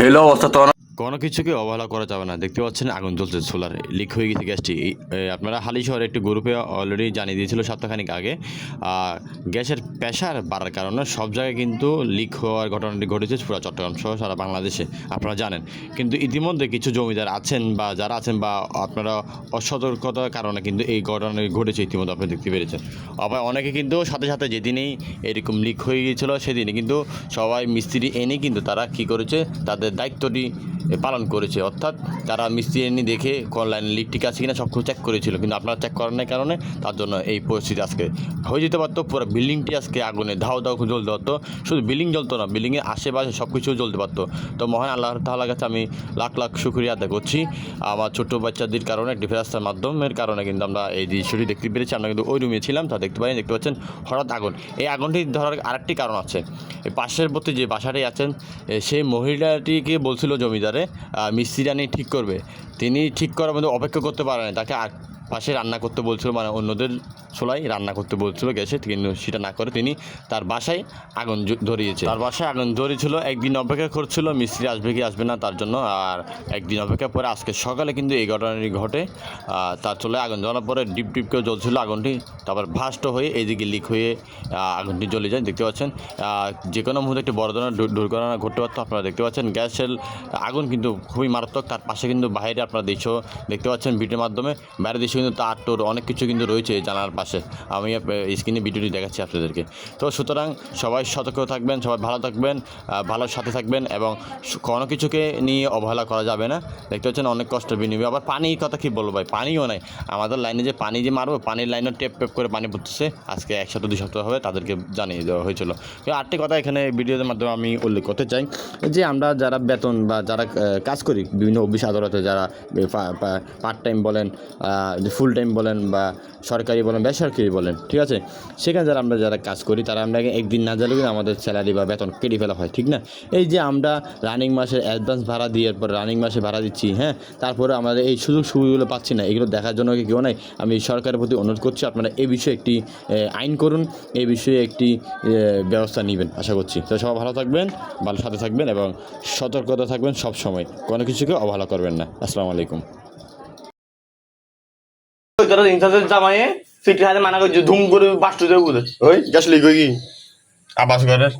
হলো অবস্থা তো কোনো কিছুকে অবহেলা করা যাবে না। দেখতে পাচ্ছেন আগুন জ্বলছে, সোলারে লিক হয়ে গেছে গ্যাসটি। আপনারা হালি শহরে একটি গ্রুপে অলরেডি জানিয়ে দিয়েছিল সপ্তাহখানিক আগে। গ্যাসের প্রেশার বাড়ার কারণে সব জায়গায় কিন্তু লিক হওয়ার ঘটনাটি ঘটেছে, পুরো চট্টগ্রাম সহ সারা বাংলাদেশে, আপনারা জানেন। কিন্তু ইতিমধ্যে কিছু জমিদার আছেন বা যারা আছেন বা আপনারা অসতর্কতার কারণে কিন্তু এই ঘটনাটি ঘটেছে, ইতিমধ্যে আপনি দেখতে পেরেছেন। আবার অনেকে কিন্তু সাথে সাথে যেদিনেই এরকম লিক হয়ে গিয়েছিল সেদিনই কিন্তু সবাই মিস্ত্রি এনে কিন্তু তারা কী করেছে, তাদের দায়িত্বটি পালন করেছে। অর্থাৎ তারা মিস্ত্রি এনে দেখে কোন লাইন লিক ঠিক আছে কিনা সব কিছু চেক করেছিল, কিন্তু আপনারা চেক করার কারণে তার জন্য এই পরিস্থিতি আজকে হয়ে যেতে পারতো। পুরো বিল্ডিংটি আজকে আগুনে ধাও ধাও জ্বলতে পারতো। শুধু বিল্ডিং জ্বলতো না, বিল্ডিংয়ের আশেপাশে সব কিছু জ্বলতে পারতো। তো মহান আল্লাহ তাআলার কাছে আমি লাখ লাখ শুকরিয়া আদায় করছি। আমার ছোট্ট বাচ্চাদের কারণে একটি ফেরাস্তার মাধ্যমের কারণে কিন্তু আমরা এই দৃশ্যটি দেখতে পেরেছি। আমরা কিন্তু ওই রুমে ছিলাম, তা দেখতে পাচ্ছেন হঠাৎ আগুন। এই আগুনটি ধরার আরেকটি কারণ আছে। এই পাশেরবর্তী যে বাসাটি আছেন সেই মহিলাটিকে বলছিল জমিদারে মিস্ত্রি আনি ঠিক করবে। তিনি ঠিক করার মধ্যে অপেক্ষা করতে পারেন, তাকে পাশে রান্না করতে বলছিল, মানে অন্যদের চুলায় রান্না করতে বলছিল গ্যাসে, কিন্তু সেটা না করে তিনি তার বাসায় আগুন ধরিয়েছে। তার বাসায় আগুন ধরিয়েছিল, একদিন অপেক্ষা করছিল মিস্ত্রি আসবে কি আসবে না তার জন্য। আর একদিন অপেক্ষা পরে আজকে সকালে কিন্তু এই ঘটনাটি ঘটে। তার চুলায় আগুন জ্বলার পরে ডিপ ডিপ করে জ্বলছিল আগুনটি, তারপর ভাস্ট হয়ে এইদিকে লিক হয়ে আগুনটি জ্বলে যায়। দেখতে পাচ্ছেন যে কোনো মুহূর্তে একটি বড় ধরনের দুর্ঘটনা ঘটতে পারতো। আপনারা দেখতে পাচ্ছেন গ্যাসের আগুন কিন্তু খুবই মারাত্মক। তার পাশে কিন্তু বাইরে আপনারা দেখতে পাচ্ছেন ভিডিওর মাধ্যমে, বাইরের দেশে কিন্তু তার টোর অনেক কিছু কিন্তু রয়েছে জানার পাশে। আমি স্ক্রিনে ভিডিওটি দেখাচ্ছি আপনাদেরকে। তো সুতরাং সবাই সতর্ক থাকবেন, সবাই ভালো থাকবেন, ভালোর সাথে থাকবেন এবং কোনো কিছুকে নিয়ে অবহেলা করা যাবে না। দেখতে পাচ্ছেন অনেক কষ্টের বিনিময়ে। আবার পানির কথা কী বলবো ভাই, পানিও নাই আমাদের লাইনে, যে পানি যে মারবো, পানির লাইনও টেপ টেপ করে পানি পড়তেছে। আজকে 1 সপ্তাহ 2 সপ্তাহ হবে তাদেরকে জানিয়ে দেওয়া হয়েছিল। আরেকটি কথা এখানে ভিডিওর মাধ্যমে আমি উল্লেখ করতে চাই যে আমরা যারা বেতন বা যারা কাজ করি বিভিন্ন অফিস আদালতে, যারা পার্ট টাইম বলেন, ফুল টাইম বলেন বা সরকারি বলেন বেসরকারি বলেন, ঠিক আছে, সেখানে আমরা যারা কাজ করি তারা আমরা একদিন না গেলে কিন্তু আমাদের স্যালারি বা বেতন কেটে ফেলা হয়, ঠিক না? এই যে আমরা রানিং মাসের অ্যাডভান্স ভাড়া দিয়ে এরপর রানিং মাসে ভাড়া দিচ্ছি, হ্যাঁ, তারপরে আমাদের এই সুযোগ সুবিধাগুলো পাচ্ছি না, এগুলো দেখার জন্য কেউ নাই। আমি সরকারের প্রতি অনুরোধ করছি আপনারা এই বিষয়ে একটি আইন করুন, এই বিষয়ে একটি ব্যবস্থা নেবেন আশা করছি। তো সবাই ভালো থাকবেন, ভালো সাথে থাকবেন এবং সতর্কতা থাকবেন সব সময়, কোনো কিছুকে অবহেলা করবেন না। আসসালামু আলাইকুম। জামাইয়ে সিটি হাতে মানা করছে, ধুম করে বাস্টু দেবে বুঝে ওই গ্যাস লিক হয়ে কি আবাস ঘরের।